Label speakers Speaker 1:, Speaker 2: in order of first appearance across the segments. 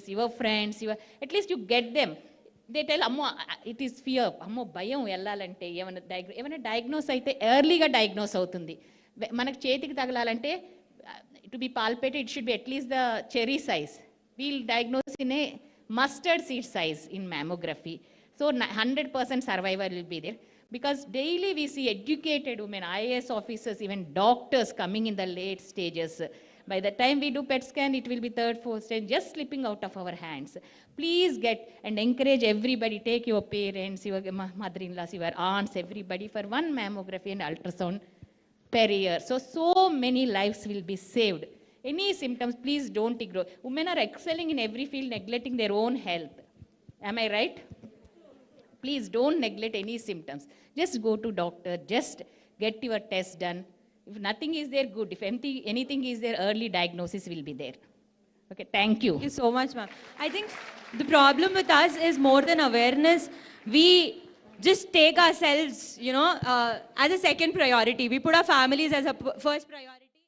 Speaker 1: parents, your friends, at least you get them. They tell, Ammo, it is fear. Ammo, bayam ellalante, evana diagnose aithe early ga diagnose avutundi. Manaku chetiki tagalalante to be palpated, it should be at least the cherry size. We'll diagnose in a mustard seed size in mammography. So 100% survival will be there. Because daily we see educated women, IAS officers, even doctors coming in the late stages. By the time we do PET scan, it will be third, fourth stage, just slipping out of our hands. Please get and encourage everybody, take your parents, your mother-in-laws, your aunts, everybody for one mammography and ultrasound per year. So many lives will be saved. Any symptoms, please don't ignore. Women are excelling in every field, neglecting their own health. Am I right? Please don't neglect any symptoms. Just go to doctor, just get your test done. If nothing is there, good. If anything is there, early diagnosis will be there. Okay, thank you.
Speaker 2: Thank you so much, ma'am. I think the problem with us is more than awareness. We just take ourselves, as a second priority. We put our families as a first priority and say,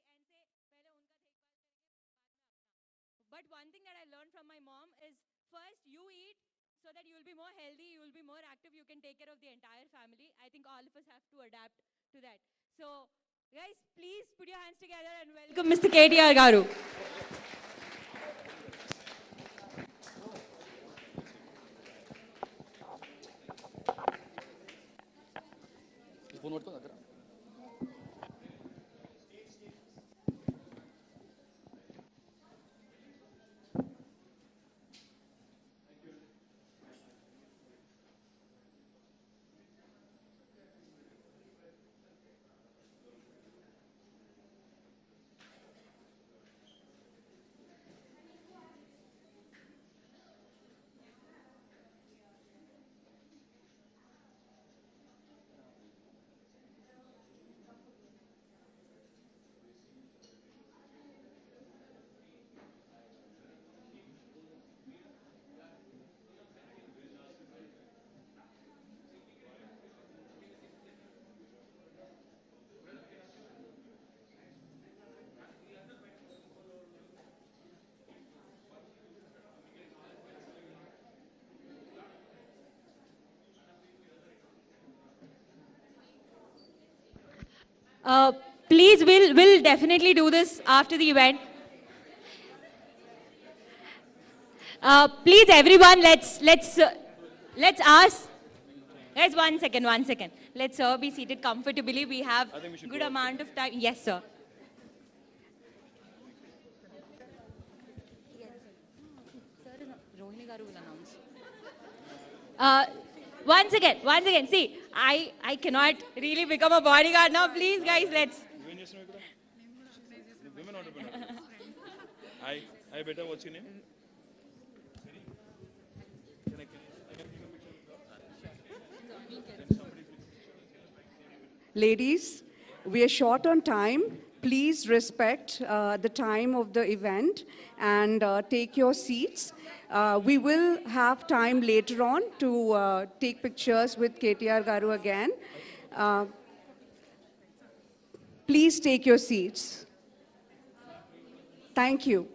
Speaker 2: but one thing that I learned from my mom is, first you eat so that you will be more healthy, you will be more active, you can take care of the entire family. I think all of us have to adapt to that. So, guys, please put your hands together and welcome Mr. KTR Garu. Please, we'll definitely do this after the event. Please, everyone, let's ask. Guys, one second. Let's be seated comfortably. We have good amount of time. Yes, sir. Once again. See, I cannot really become a bodyguard now. Please, guys, let's.
Speaker 3: Hi, beta, what's your name?
Speaker 4: Ladies, we are short on time. Please respect the time of the event and take your seats. We will have time later on to take pictures with KTR Garu again. Please take your seats. Thank you.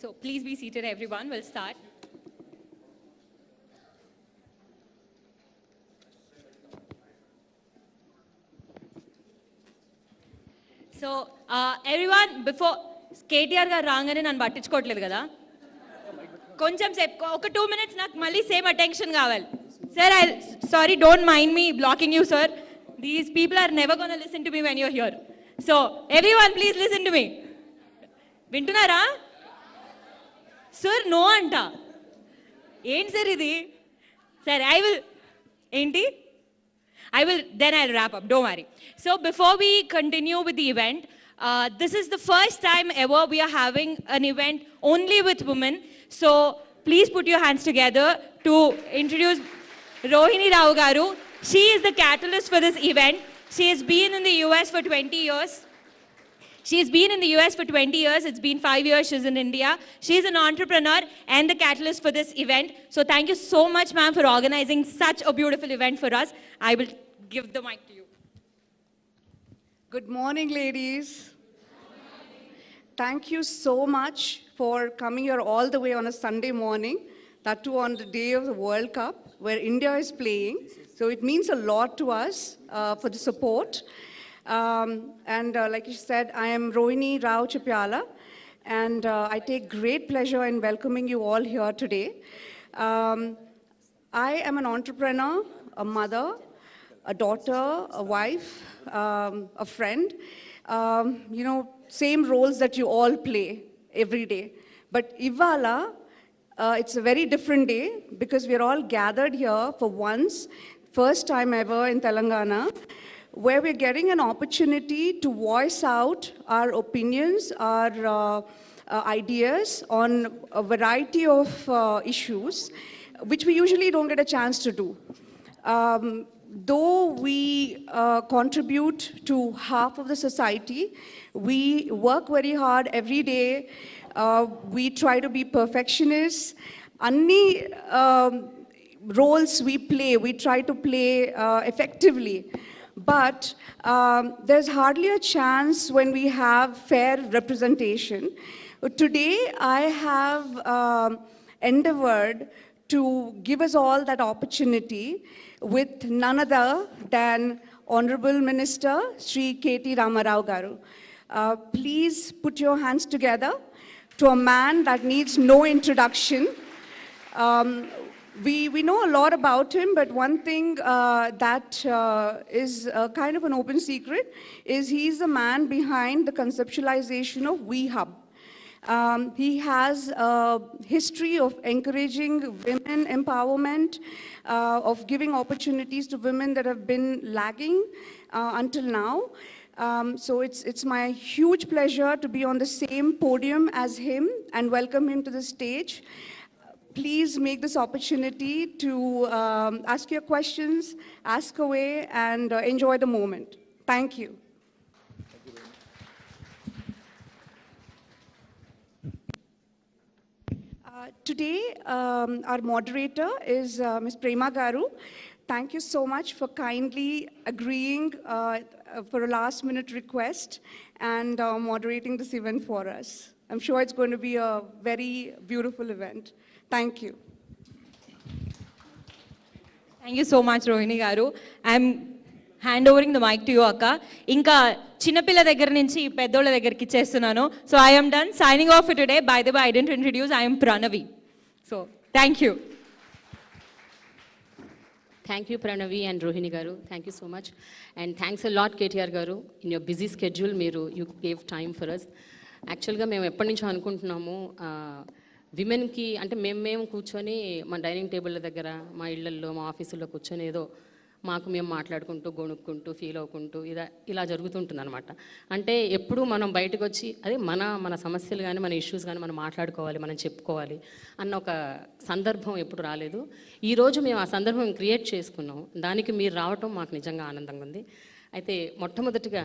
Speaker 2: So please be seated, everyone. We'll start. So everyone, before KTR garu rangane nanu pattichukottledu kada. కొంచెం సేపు ఒక 2 minutes నాకు మళ్ళీ same attention కావాలి. Sir sorry, don't mind me blocking you sir. These people are never gonna listen to me when you're here. So everyone please listen to me. వింటున్నారా sir? No అంట. ఏంటి sir ఇది? సరే ఏంటి then I'll wrap up, don't worry. So before we continue with the event, this is the first time ever we are having an event only with women. So please put your hands together to introduce Rohini Rao Garu. She is the catalyst for this event. She has been in the US for 20 years. She's been in the US for 20 years. It's been 5 years she's in India. She's an entrepreneur and the catalyst for this event. So thank you so much, ma'am, for organizing such a beautiful event for us. I will give the mic to you.
Speaker 4: Good morning, ladies. Thank you so much for coming here all the way on a Sunday morning, that too on the day of the World Cup, where India is playing. So it means a lot to us for the support. Like you said, I am Rohini Rao Chipyala, and I take great pleasure in welcoming you all here today. I am an entrepreneur, a mother, a daughter, a wife, a friend. Same roles that you all play every day. But Ivala, it's a very different day because we're all gathered here for once, first time ever in Telangana, where we're getting an opportunity to voice out our opinions, our ideas on a variety of issues, which we usually don't get a chance to do. Though we contribute to half of the society, we work very hard every day. We try to be perfectionists. Any roles we play, we try to play effectively. But there's hardly a chance when we have fair representation. Today, I have endeavored to give us all that opportunity with none other than Honorable Minister Sri KT Ramarao Garu. Please put your hands together to a man that needs no introduction. We know a lot about him, but one thing that is kind of an open secret is he's the man behind the conceptualization of WeHub. He has a history of encouraging women empowerment, of giving opportunities to women that have been lagging until now. So it's my huge pleasure to be on the same podium as him and welcome him to the stage. Please make this opportunity to ask your questions, ask away, and enjoy the moment. Thank you. Today, our moderator is Ms. Prema Garu. Thank you so much for kindly agreeing for a last-minute request and moderating this event for us. I'm sure it's going to be a very beautiful event. Thank you.
Speaker 2: Thank you so much, Rohini Garu. I'm handovering the mic to you, Akka. Inka చిన్నపిల్ల దగ్గర నుంచి పెద్దోళ్ళ దగ్గరికి ఇచ్చేస్తున్నాను. So I am done signing off for today. By the way, I didn't introduce, I am Pranavi. So thank you.
Speaker 3: Thank you, Pranavi and Rohini Garu. Thank you so much. And thanks a lot, KTR Garu. In your busy schedule, you gave time for us. Actually, మేము ఎప్పటి నుంచో అనుకుంటున్నాము విమెన్కి అంటే మేము కూర్చొని మా dining టేబుల్ల దగ్గర మా ఇళ్లల్లో మా ఆఫీసుల్లో కూర్చొని ఏదో మాకు మేము మాట్లాడుకుంటూ గొణుక్కుంటూ ఫీల్ అవ్వుకుంటూ ఇలా జరుగుతుంటుంది అనమాట. అంటే ఎప్పుడు మనం బయటకు వచ్చి అదే మన సమస్యలు కానీ మన ఇష్యూస్ కానీ మనం మాట్లాడుకోవాలి, మనం చెప్పుకోవాలి అన్న ఒక సందర్భం ఎప్పుడు రాలేదు. ఈరోజు మేము ఆ సందర్భం క్రియేట్ చేసుకున్నాం. దానికి మీరు రావటం మాకు నిజంగా ఆనందంగా ఉంది. అయితే మొట్టమొదటిగా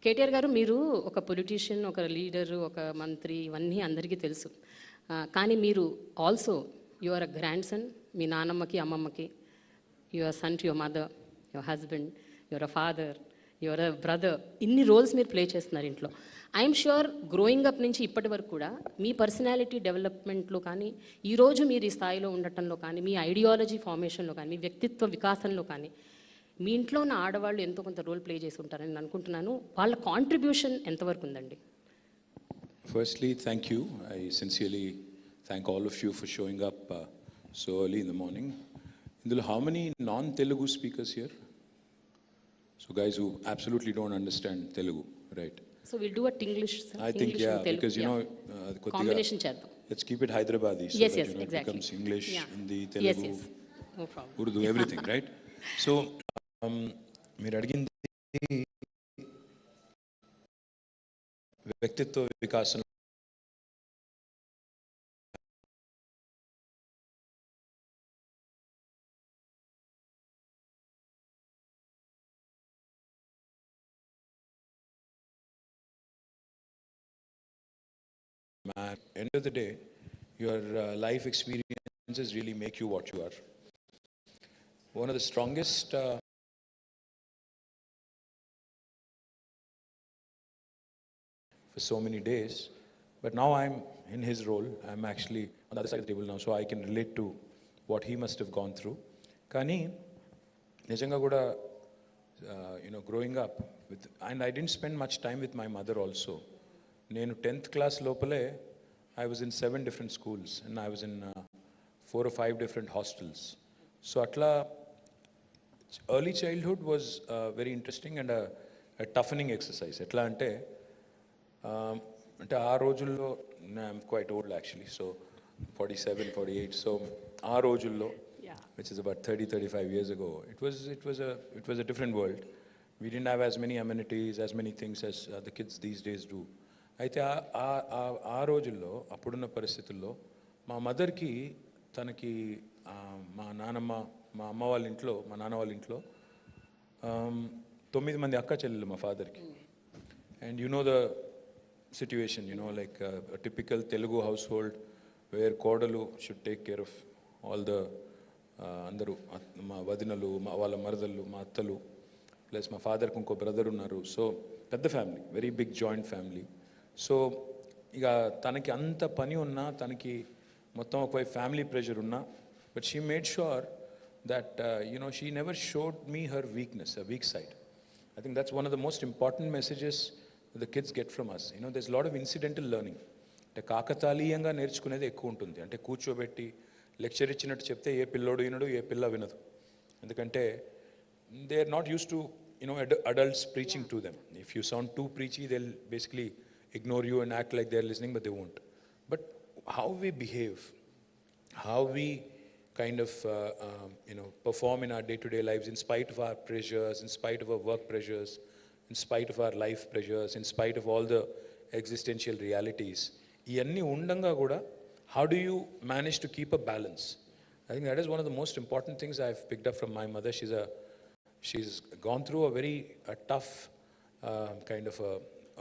Speaker 3: కేటీఆర్ గారు, మీరు ఒక పొలిటీషియన్, ఒక లీడరు, ఒక మంత్రి, ఇవన్నీ అందరికీ తెలుసు. కానీ మీరు also you are a grandson. మీ నాన్నమ్మకి అమ్మమ్మకి, you are son to your mother, your husband, your uh father, your uh brother. ఇన్ని రోల్స్ మీరు ప్లే చేస్తున్నారు ఇంట్లో. ఐఎమ్ ష్యూర్ గ్రోయింగ్ అప్ నుంచి ఇప్పటి వరకు కూడా మీ పర్సనాలిటీ డెవలప్మెంట్లో కానీ, ఈరోజు మీరు ఈ స్థాయిలో ఉండటంలో కానీ, మీ ఐడియాలజీ ఫార్మేషన్లో కానీ, మీ వ్యక్తిత్వ వికాసంలో కానీ మీ ఇంట్లో ఉన్న ఆడవాళ్ళు ఎంతో కొంత రోల్ ప్లే చేసి ఉంటారని నేను అనుకుంటున్నాను. వాళ్ళ కాంట్రిబ్యూషన్ ఎంతవరకు ఉందండి?
Speaker 5: Firstly, thank you. I sincerely thank all of you for showing up so early in the morning. Indula, how many non-Telugu speakers here? So guys who absolutely don't understand Telugu, right?
Speaker 3: So we'll do a Tinglish, sir.
Speaker 5: I think,
Speaker 3: English
Speaker 5: yeah,
Speaker 3: and Telugu.
Speaker 5: because you know,
Speaker 3: Combination చేద్దాం.
Speaker 5: let's keep it Hyderabadi so
Speaker 3: Yes,
Speaker 5: that
Speaker 3: yes,
Speaker 5: you know, it
Speaker 3: exactly.
Speaker 5: becomes English,
Speaker 3: Yeah.
Speaker 5: Hindi,
Speaker 3: Yes,
Speaker 5: Telugu,
Speaker 3: yes. No problem.
Speaker 5: Urdu, everything, right? So, మీరు అడిగింది వ్యక్తిత్వ వికాసం end of the day, your life experiences really make you what you are. One of the strongest for so many days, but now I'm in his role. I'm actually on the other side of the table now, so I can relate to what he must have gone through. Kani, nijanga kuda, growing up with, and I didn't spend much time with my mother also. Nenu 10th class lopale, I was in 7 different schools, and I was in 4 or 5 different hostels. So atla, early childhood was very interesting and a toughening exercise. Etla ante, అంటే ఆ రోజుల్లో I'm quite old actually so 47, 48 so ఆ రోజుల్లో which is about 35 years ago it was a different world. We didn't have as many amenities, as many things as the kids these days do. అయితే ఆ రోజుల్లో అప్పుడున్న పరిస్థితుల్లో మా మదర్కి తనకి మా నానమ్మ మా అమ్మ వాళ్ళ ఇంట్లో మా నాన్న వాళ్ళ ఇంట్లో 9 మంది అక్క చెల్లెలు మా ఫాదర్కి. And you know the situation, like a typical Telugu household where kodalu should take care of all the andaru ma vadinalu ma valla maradallu ma attalu plus my father ku inko brother unnaru, so pedda family, very big joint family. So iga tanaki anta pani unna tanaki mottham oka family pressure unna, but she made sure that she never showed me her weakness, her weak side. I think that's one of the most important messages the kids get from us. There's a lot of incidental learning. అంటే కాకతాళీయంగా నేర్చుకునేది ఎక్కువ ఉంటుంది. అంటే కూర్చోబెట్టి lecture ఇచ్చినట్టు చెప్తే ఏ పిల్లోడు వినడు, ఏ పిల్ల వినదు. ఎందుకంటే they are not used to adults preaching to them. If you sound too preachy, they'll basically ignore you and act like they're listening, but they won't. But how we behave, how we kind of perform in our day-to-day lives in spite of our pressures, in spite of our work pressures, in spite of our life pressures, in spite of all the existential realities, iyanni undanga kuda how do you manage to keep a balance? I think that is one of the most important things I've picked up from my mother. She's gone through a very tough kind of a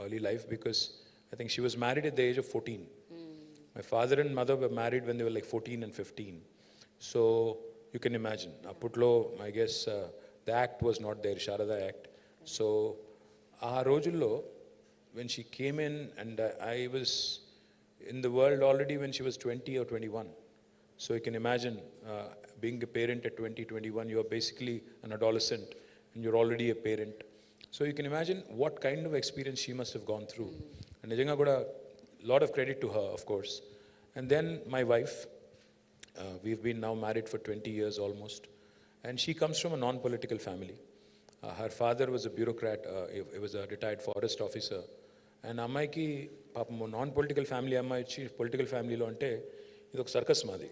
Speaker 5: early life, because I think she was married at the age of 14. My father and mother were married when they were like 14 and 15. So you can imagine, aputlo I guess the act was not there, Sharada Act. So ఆ రోజుల్లో when she came in, and I was in the world already when she was 20 or 21. So you can imagine being a parent at 20, 21, you're basically an adolescent and you're already a parent. So you can imagine what kind of experience she must have gone through. And nijanga kuda lot of credit to her, of course. And then my wife, we've been now married for 20 years almost, and she comes from a non-political family. Her father was a bureaucrat, he was a retired forest officer. And అమ్మాయికి పాపం non-political family అమ్మాయి వచ్చి political ఫ్యామిలీలో అంటే ఇది ఒక circus మాది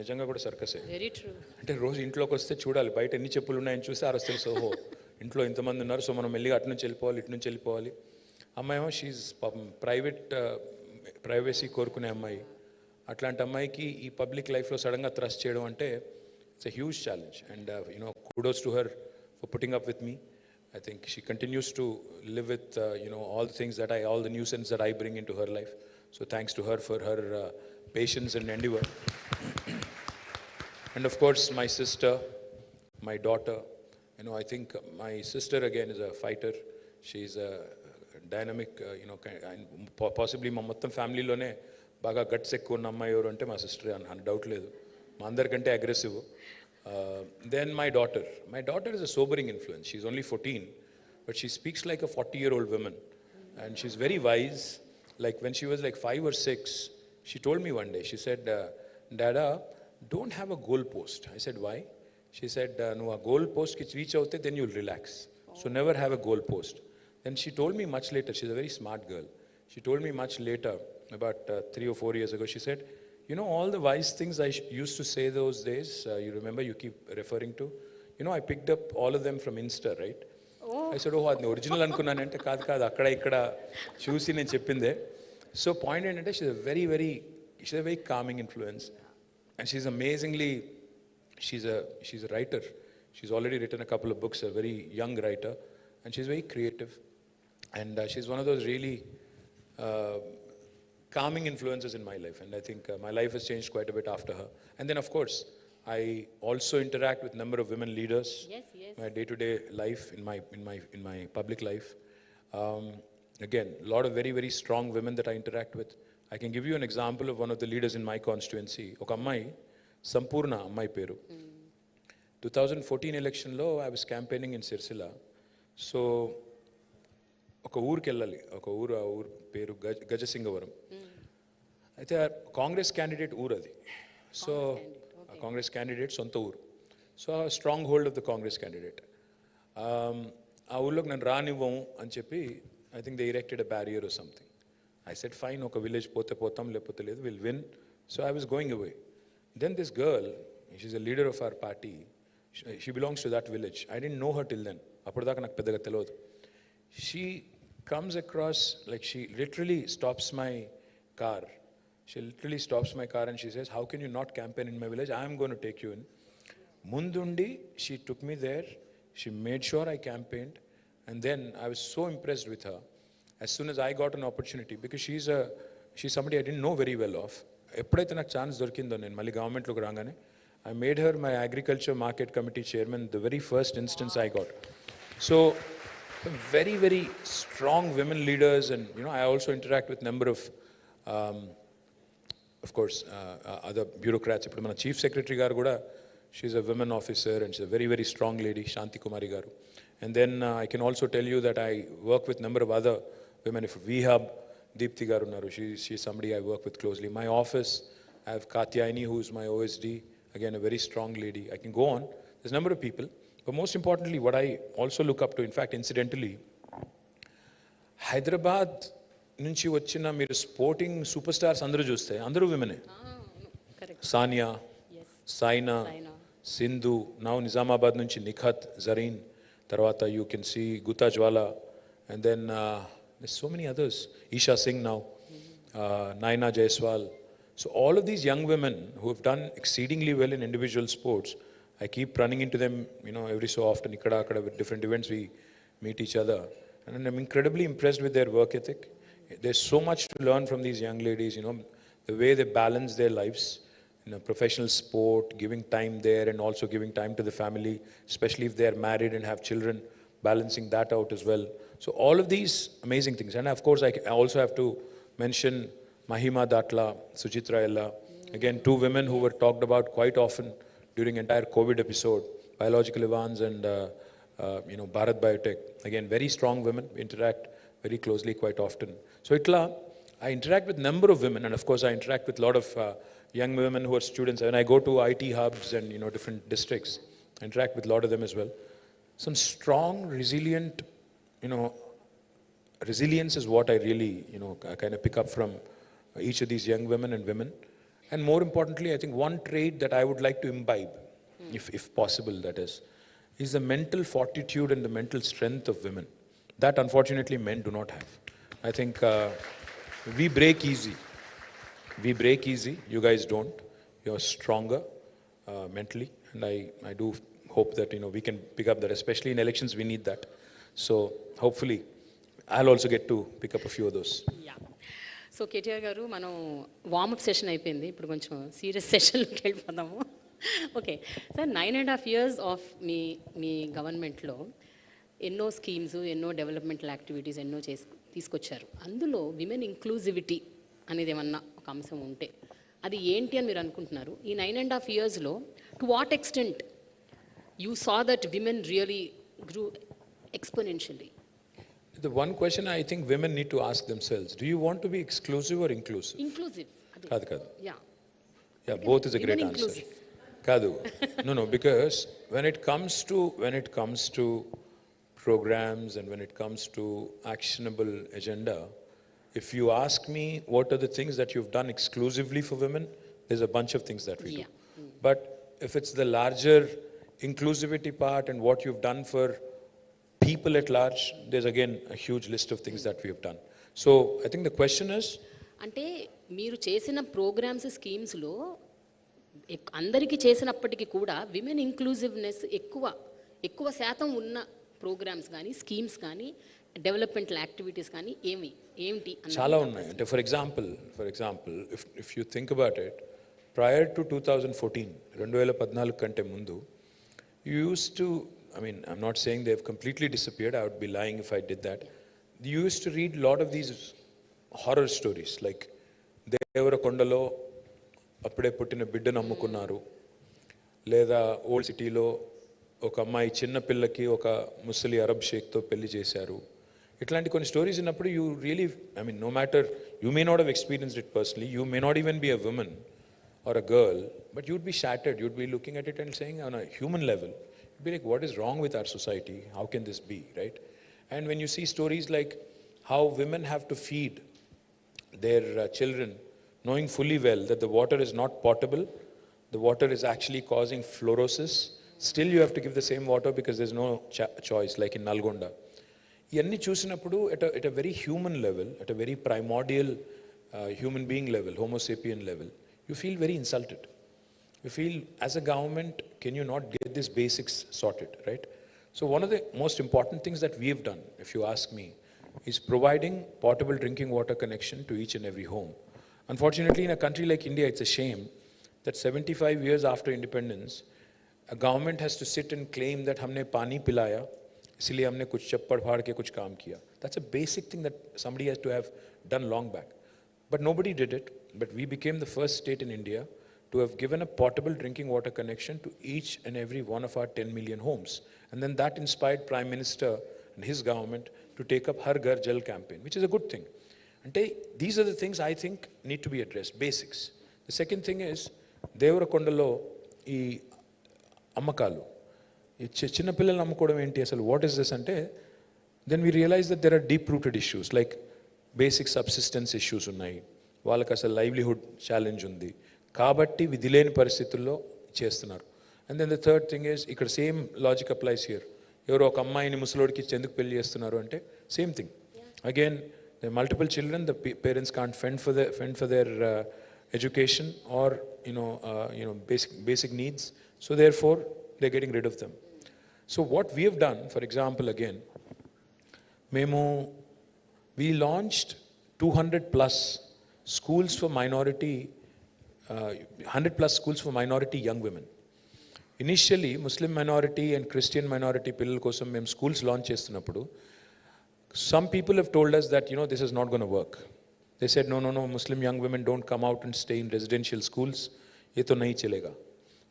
Speaker 5: నిజంగా కూడా సర్కసే.
Speaker 3: Very true.
Speaker 5: అంటే రోజు ఇంట్లోకి వస్తే చూడాలి బయట ఎన్ని చెప్పులు ఉన్నాయని చూస్తే ఆ రోజు తెలుసు, ఓహో ఇంట్లో ఇంతమంది ఉన్నారు, సో మనం మెల్లిగా అటు నుంచి వెళ్ళిపోవాలి, ఇటు నుంచి వెళ్ళిపోవాలి. అమ్మాయి ఏమో షీజ్ పాపం ప్రైవసీ కోరుకునే అమ్మాయి. అట్లాంటి అమ్మాయికి ఈ పబ్లిక్ లైఫ్లో సడన్గా థ్రస్ట్ చేయడం అంటే it's a huge challenge. And kudos to her for putting up with me. I think she continues to live with all the things all the nuisance that I bring into her life. So thanks to her for her patience and endeavor. And of course my sister, my daughter, I think my sister again is a fighter. She's a dynamic, possibly మా మొత్తం ఫ్యామిలీలోనే బాగా guts ఎక్కువ ఉన్న అమ్మాయి ఎవరు అంటే మా sister అని డౌట్ లేదు. మా అందరికంటే aggressive. Then my daughter is a sobering influence. She's only 14, but she speaks like a 40-year-old woman, and she's very wise. Like when she was like 5 or 6, she told me one day, she said, Dada, don't have a goal post. I said, why? She said, no, a goal post ki reach out, then you'll relax. So never have a goal post. Then she told me much later, she's a very smart girl. She told me much later, about 3 or 4 years ago, she said, you know, all the wise things I used to say those days, you remember, you keep referring to? You know, I picked up all of them from Insta, right? I said, oh, అది original అనుకున్నానంటే కాదు కాదు అక్కడ ఇక్కడ చూసి నేను చెప్పిందే. So point ఏంటంటే she's a very calming influence, and she's amazingly, she's a writer. She's already written a couple of books, a very young writer, and she's very creative, and she's one of those really calming influences in my life, and I think my life has changed quite a bit after her. And then of course I also interact with a number of women leaders.
Speaker 3: Yes, yes.
Speaker 5: My day-to-day life, in my public life. Again, a lot of very strong women that I interact with. I can give you an example of one of the leaders in my constituency. Oka ammai, Sampurna ammai peru. 2014 election lo I was campaigning in Sirsila. So oka ఊరికి వెళ్ళాలి, ఒక ఊరు పేరు గజసింగవరం. అయితే Congress candidate ఊరు అది. So Congress candidate సొంత ఊరు. So strong hold of the Congress candidate. ఆ ఊళ్ళోకి నన్ను రానివ్వం అని చెప్పి, I think they erected a barrier or something. I said fine, ఒక విలేజ్ పోతే పోతాం, లేకపోతే లేదు, will win. So I was going away. Then this girl, she's a leader of our party, she belongs to that village. I didn't know her till then. అప్పటిదాకా నాకు పెద్దగా తెలియదు. She comes across, like she literally stops my car. She literally stops my car and she says, how can you not campaign in my village? I am going to take you in. Mundundi, she took me there. She made sure I campaigned. And then I was so impressed with her. As soon as I got an opportunity, because she's somebody I didn't know very well of. ఎప్పుడైతే నాకు chance దొరికిందో నేను మళ్ళీ గవర్నమెంట్లోకి రాగానే, I made her my agriculture market committee chairman the very first instance I got. So very strong women leaders, and you know, I also interact with number of course other bureaucrats. Ippudu mana chief secretary garu kuda, she's a women officer and she's a very strong lady, Shanti Kumari garu. And then I can also tell you that I work with number of other women. If we have Deepthi garu unnaru, she's somebody I work with closely. My office, I have Kakatiya, who's my OSD, again a very strong lady. I can go on. There's a number of people. But most importantly, what I also look up to, in fact, incidentally, Hyderabad nunchi vachina meer sporting superstars andaru chuste, andaru women. Sania,
Speaker 3: Yes.
Speaker 5: Saina, Sindhu, now Nizamabad nunchi Nikhat, Zareen, tarvata you can see Guta Jwala, and then there's so many others. Isha Singh now, Naina Jaiswal. So all of these young women who have done exceedingly well in individual sports, I keep running into them, you know, every so often. Ikkada with different events we meet each other, and I'm incredibly impressed with their work ethic. There's so much to learn from these young ladies, you know, the way they balance their lives in a professional sport, giving time there and also giving time to the family, especially if they are married and have children, balancing that out as well. So all of these amazing things. And of course I also have to mention Mahima Datla, Suchitra Ella, again two women who were talked about quite often during entire COVID episode, Biological Evans and you know, Bharat Biotech. Again, very strong women, interact very closely quite often. So itla, I interact with number of women, and of course I interact with a lot of young women who are students. When I go to IT hubs and, you know, different districts, I interact with a lot of them as well. Some strong, resilient, you know, resilience is what I really, you know, kind of pick up from each of these young women and women. And more importantly, I think one trait that I would like to imbibe, if possible, that is the mental fortitude and the mental strength of women. That unfortunately men do not have. I think we break easy. We break easy. You guys don't. You're stronger mentally, and I do hope that, you know, we can pick up that. Especially in elections, we need that. So hopefully, I'll also get to pick up a few of those.
Speaker 3: Yeah. So KTR గారు, మనం warm up session అయిపోయింది, ఇప్పుడు కొంచెం serious సెషన్లోకి వెళ్ళిపోదాము. Okay sir, 9.5 years of మీ గవర్నమెంట్లో ఎన్నో schemes, ఎన్నో developmental activities ఎన్నో తీసుకొచ్చారు. అందులో విమెన్ ఇంక్లూజివిటీ అనేది ఏమన్నా ఒక అంశం ఉంటే అది ఏంటి అని మీరు అనుకుంటున్నారు? ఈ 9.5 yearsలో to what extent you saw that women really grew exponentially?
Speaker 5: The one question I think women need to ask themselves, do you want to be exclusive or inclusive?
Speaker 3: Inclusive.
Speaker 5: Kadu.
Speaker 3: Yeah.
Speaker 5: Yeah, both is a great
Speaker 3: Women
Speaker 5: answer.
Speaker 3: inclusive.
Speaker 5: Kadu. No, because when it comes to programs and when it comes to actionable agenda, if you ask me what are the things that you've done exclusively for women, there's a bunch of things that we
Speaker 3: Yeah.
Speaker 5: do. But if it's the larger inclusivity part and what you've done for people at large, there's again a huge list of things that we have done. So I think the question is,
Speaker 3: అంటే మీరు చేసిన programmes స్కీమ్స్లో అందరికీ చేసినప్పటికీ కూడా women inclusiveness ఎక్కువ శాతం ఉన్న programmes కానీ స్కీమ్స్ కానీ డెవలప్మెంటల్ యాక్టివిటీస్ కానీ ఏంటి
Speaker 5: చాలా ఉన్నాయి. అంటే for example if you think about it, prior to 2014 కంటే ముందు, you used to, I mean, I'm not saying they've completely disappeared, I would be lying if I did that. You used to read a lot of these horror stories, like దేవరకొండలో అప్పుడే పుట్టిన బిడ్డను అమ్ముకున్నారు, లేదా old సిటీలో ఒక అమ్మాయి చిన్న పిల్లకి ఒక ముసలి అరబ్ షేక్తో పెళ్లి చేశారు. ఇట్లాంటి కొన్ని స్టోరీస్ ఉన్నప్పుడు you really, I mean, no matter, you may not have experienced it personally, you may not even be a women or a girl, but you'd be shattered. You'd be looking at it and saying, on a human level, you'd be like, what is wrong with our society? How can this be, right? And when you see stories like how women have to feed their children, knowing fully well that the water is not potable, the water is actually causing fluorosis, still you have to give the same water because there's no choice, like in Nalgonda. ఇవన్నీ చూసినప్పుడు at a very human level, at a very primordial human being level, homo sapien level, you feel very insulted. You feel, as a government, can you not get these basics sorted, right? So one of the most important things that we have done, if you ask me, is providing potable drinking water connection to each and every home. Unfortunately, in a country like India, it's a shame that 75 years after independence, a government has to sit and claim that humne pani pilaya, isliye humne kuch chappad phad ke kuch kaam kiya. That's a basic thing that somebody has to have done long back. But nobody did it. But we became the first state in India to have given a portable drinking water connection to each and every one of our 10 million homes. And then that inspired Prime Minister and his government to take up Har Ghar Jal campaign, which is a good thing. And these are the things I think need to be addressed, basics. The second thing is, Devarakondalo, ee ammakalu. Chinna pillal ammukodam enti asalu, what is this ante? Then we realize that there are deep-rooted issues, like basic subsistence issues ఉన్నాయి, వాళ్ళకి అసలు livelihood challenge ఉంది కాబట్టి విధి లేని పరిస్థితుల్లో చేస్తున్నారు. And then the third thing is, ఇక్కడ సేమ్ లాజిక్ అప్లైస్ హియర్. ఎవరో ఒక అమ్మాయిని ముసలోడికి ఇచ్చి ఎందుకు పెళ్లి చేస్తున్నారు అంటే same thing. Again the multiple children, the parents can't fend for their education or basic needs, so therefore they're getting rid of them. So what we have done, for example, again, we launched 200 plus schools for minority, 100 plus schools for minority young women. Initially, Muslim minority and Christian minority pillal kosam mem schools launch chestunnappudu, some people have told us that, this is not going to work. They said, no, Muslim young women don't come out and stay in residential schools. Ye to nahi chalega.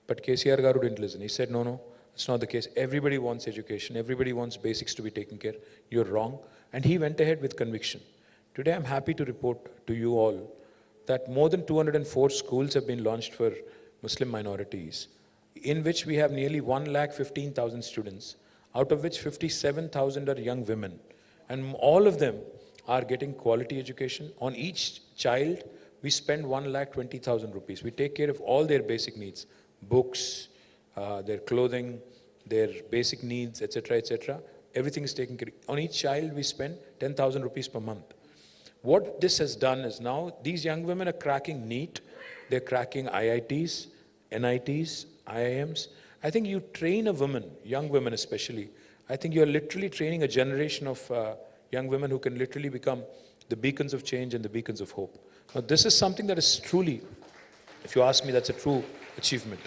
Speaker 5: But KCR garu didn't listen. He said, no, it's not the case. Everybody wants education. Everybody wants basics to be taken care. You're wrong. And he went ahead with conviction. Today, I'm happy to report to you all that more than 204 schools have been launched for Muslim minorities, in which we have nearly 1,15,000 students, out of which 57,000 are young women. And all of them are getting quality education. On each child, we spend 1,20,000 rupees. We take care of all their basic needs, books, their clothing, their basic needs, etc., etc. Everything is taken care of. On each child, we spend 10,000 rupees per month. What this has done is now these young women are cracking NEET, they're cracking IITs, NITs, IIMs. I think you train a woman, young women especially, I think you're literally training a generation of young women who can literally become the beacons of change and the beacons of hope. Now this is something that is truly, if you ask me, that's a true achievement.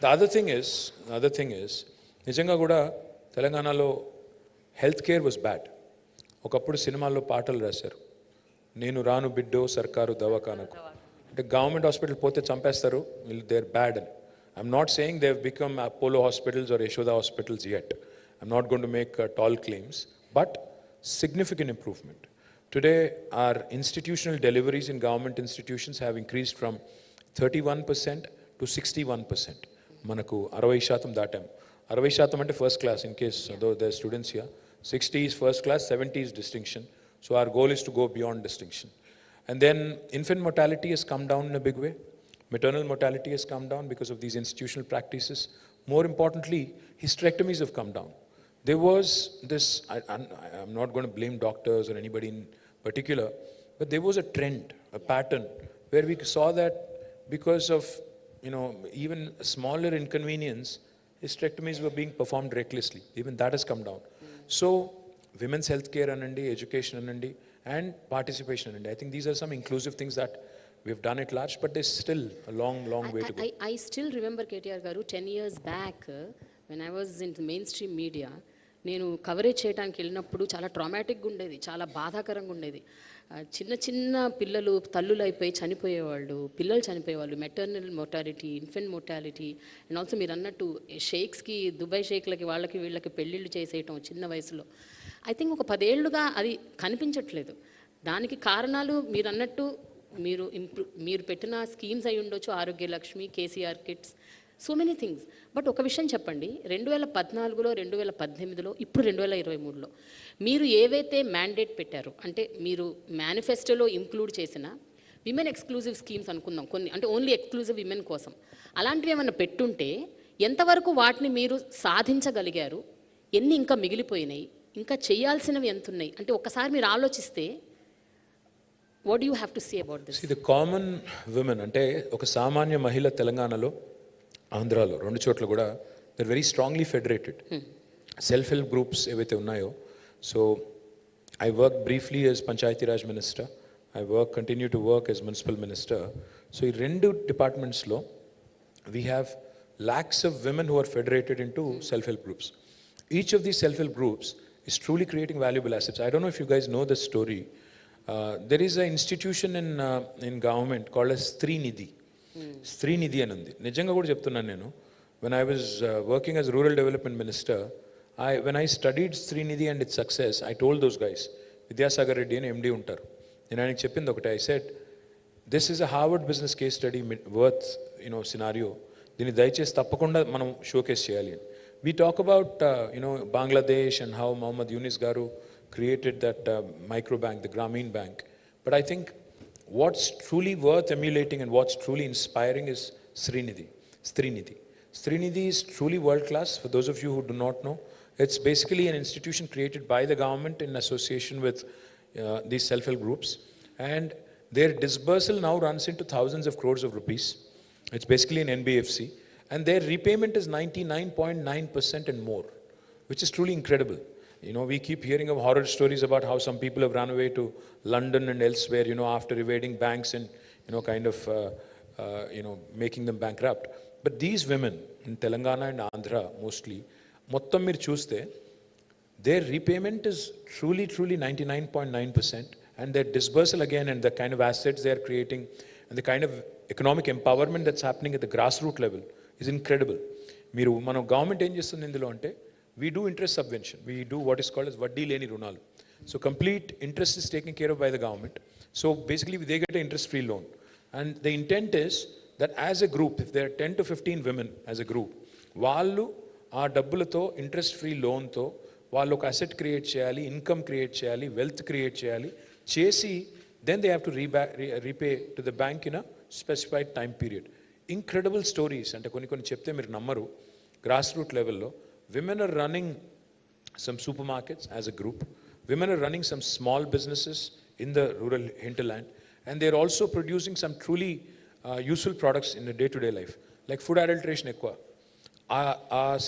Speaker 5: The other thing is, నిజంగా కూడా తెలంగాణలో health care was bad. ఒకప్పుడు సినిమాల్లో పాటలు రాశారు, నేను రాను బిడ్డో సర్కారు దవాఖానకు, అంటే గవర్నమెంట్ హాస్పిటల్ పోతే చంపేస్తారు, దే ఆర్ బ్యాడ్ అని. I'm not saying they have become Apollo hospitals or Yashoda hospitals yet. I'm not going to make tall claims, but significant improvement. Today, our institutional deliveries in government institutions have increased from 31% to 61%. Manaku 60% datam. 60% ante first class in case though there are students here. 60 is first class, 70 is distinction. So our goal is to go beyond distinction. And then infant mortality has come down in a big way. Maternal mortality has come down because of these institutional practices. More importantly, hysterectomies have come down. There was this, I'm not going to blame doctors or anybody in particular, but there was a trend, a pattern, where we saw that because of, even smaller inconvenience, hysterectomies were being performed recklessly. Even that has come down. So, women's healthcare anandi, education anandi, and participation anandi. I think these are some inclusive things that we've done at large, but there's still a long, long way to go.
Speaker 3: I still remember KTR garu 10 years back when I was in the mainstream media. నేను coverage చేయడానికి వెళ్ళినప్పుడు చాలా ట్రామాటిక్గా ఉండేది, చాలా బాధాకరంగా ఉండేది. చిన్న చిన్న పిల్లలు తల్లులు అయిపోయి చనిపోయేవాళ్ళు, పిల్లలు చనిపోయేవాళ్ళు, maternal mortality, infant mortality, and also మీరు అన్నట్టు షేక్స్కి, దుబాయ్ షేక్లకి వాళ్ళకి వీళ్ళకి పెళ్ళిళ్ళు చేసేయటం చిన్న వయసులో. ఐ థింక్ ఒక 10 ఏళ్ళుగా అది కనిపించట్లేదు. దానికి కారణాలు మీరు అన్నట్టు మీరు పెట్టిన స్కీమ్స్ అయి ఉండొచ్చు, Arogya Lakshmi, KCR kits, so many things. But ఒక విషయం చెప్పండి, 2014లో, 2018లో, ఇప్పుడు 2023లో మీరు ఏవైతే మ్యాండేట్ పెట్టారో, అంటే మీరు మేనిఫెస్టోలో ఇంక్లూడ్ చేసిన విమెన్ ఎక్స్క్లూజివ్ స్కీమ్స్ అనుకుందాం కొన్ని, అంటే ఓన్లీ ఎక్స్క్లూజివ్ విమెన్ కోసం, అలాంటివి ఏమైనా పెట్టుంటే ఎంతవరకు వాటిని మీరు సాధించగలిగారు, ఎన్ని ఇంకా మిగిలిపోయినాయి, ఇంకా చేయాల్సినవి ఎంత ఉన్నాయి, అంటే ఒకసారి మీరు ఆలోచిస్తే what do you have to say about this?
Speaker 5: The common women అంటే ఒక సామాన్య మహిళ తెలంగాణలో, ఆంధ్రాలో, రెండు చోట్ల కూడా there very strongly federated. Self help groups ఏవైతే ఉన్నాయో, so I work briefly as Panchayati Raj minister, I continue to work as municipal minister. So ఈ రెండు డిపార్ట్మెంట్స్లో we have lakhs of women who are federated into self-help groups. Each of these self-help groups is truly creating valuable assets. I don't know if you guys know the story. There is an institution in government called as Srinidhi. Srinidhi anandi. Nijanga kuda cheptunnanu nenu. When I was working as rural development minister, when I studied Srinidhi and its success, I told those guys, Vidyasagar Reddy and MD untaru. Nenu ayaniki cheppindi okate, I said, this is a Harvard business case study worth, scenario. దీన్ని దయచేసి తప్పకుండా మనం showcase చేయాలి. We talk about Bangladesh and how Mohammad Yunus garu created that micro bank, the Grameen Bank. But I think what's truly worth emulating and what's truly inspiring is Srinidhi. Srinidhi is truly world class. For those of you who do not know, it's basically an institution created by the government in association with these self-help groups, and their disbursal now runs into thousands of crores of rupees. It's basically an NBFC, and their repayment is 99.9% and more, which is truly incredible. We keep hearing of horror stories about how some people have run away to London and elsewhere, after evading banks and, kind of, making them bankrupt. But these women in Telangana and Andhra mostly, mottam meer chuste, their repayment is truly 99.9%, and their disbursal again and the kind of assets they are creating and the kind of economic empowerment that's happening at the grassroots level is incredible. Mano government em chestundi indulo ante, we do interest subvention, we do what is called as vaddi leni runalu. So complete interest is taken care of by the government. So basically they get an interest free loan, and the intent is that as a group, if there are 10 to 15 women as a group, వాళ్ళు ఆ డబ్బులతో interest free లోన్తో వాళ్ళు ఒక asset create చేయాలి, income create చేయాలి, wealth create చేయాలి, చేసి then they have to repay to the bank in a specified time period. Incredible stories. And కొన్ని చెప్తే మీరు నమ్మరు. Grassroots level lo, women are running some supermarkets as a group. Women are running some small businesses in the rural hinterland, and they're also producing some truly useful products in the day-to-day life, like food adulteration ekwa.